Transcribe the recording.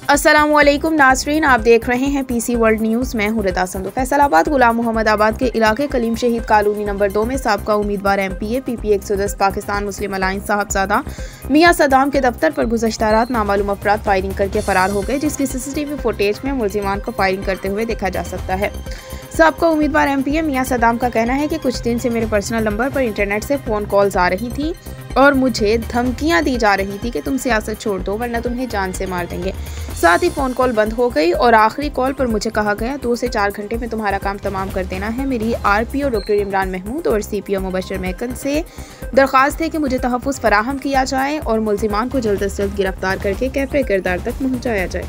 अस्सलामुअलैकुम नाज़रीन, आप देख रहे हैं पीसी वर्ल्ड न्यूज़। मैं हूं रिदा संधू। फैसलाबाद गुलाम मोहम्मद आबाद के इलाके कलीम शहीद कॉलोनी नंबर 2 में साबका उम्मीदवार एमपीए पीपी 110 पाकिस्तान मुस्लिम अलायंस साहबजादा मियां सद्दाम के दफ्तर पर गुज़श्ता रात नामालूम अफराद फायरिंग करके फरार हो गए, जिसकी सीसीटीवी फुटेज में मुलजिमान को फायरिंग करते हुए देखा जा सकता है। साबका उम्मीदवार एमपीए मियां सद्दाम का कहना है कि कुछ दिन से मेरे पर्सनल नंबर पर इंटरनेट से फ़ोन कॉल्स आ रही थी और मुझे धमकियां दी जा रही थी कि तुम सियासत छोड़ दो वरना तुम्हें जान से मार देंगे। साथ ही फ़ोन कॉल बंद हो गई और आखिरी कॉल पर मुझे कहा गया 2 से 4 घंटे में तुम्हारा काम तमाम कर देना है। मेरी आरपीओ डॉक्टर इमरान महमूद और सीपीओ मुबशर महकन से दरख्वास्त है कि मुझे तहफ़्फ़ुज़ फराहम किया जाए और मुलजिमान को जल्द से जल्द गिरफ्तार करके कैफ़े किरदार तक पहुँचाया जाए।